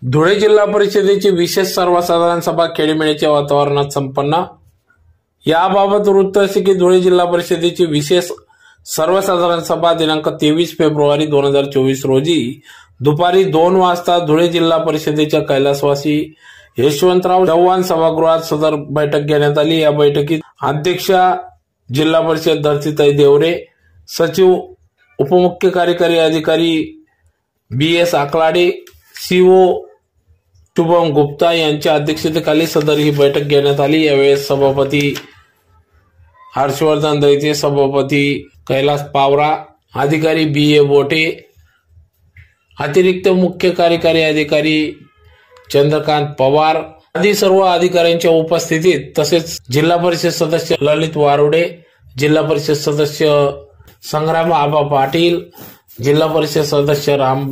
धुळे जिल्हा परिषदेची विशेष सर्वसाधारण सभा खेळीमेळीच्या वातावरणात संपन्न। याबाबत वृत्त असे की धुळे जिल्हा परिषदेची विशेष सर्वसाधारण सभा दिनांक 23 फेब्रुवारी 2024 रोजी दुपारी 2 वाजता धुळे जिल्हा परिषदेच्या कैलासवासी यशवंतराव चव्हाण सभागृहात सदर बैठक घेण्यात आली। या बैठकीत अध्यक्षा जिल्हा परिषद धरतीताई देवरे, सचिव उपमुख्य कार्यकारी अधिकारी BS आकलाडे, CO शुभम गुप्ता यांच्या अध्यक्षतेखाली सदर ही बैठक घेण्यात आली। यावेळेस सभापती हर्षवर्धन दैते, सभापती कैलास पावरा, अधिकारी BA बोटे, अतिरिक्त मुख्य कार्यकारी अधिकारी चंद्रकांत पवार आदी सर्व अधिकाऱ्यांच्या उपस्थितीत तसेच जिल्हा परिषद सदस्य ललित वारुडे, जिल्हा परिषद सदस्य संग्राम आबा पाटील, जिल्हा परिषद सदस्य राम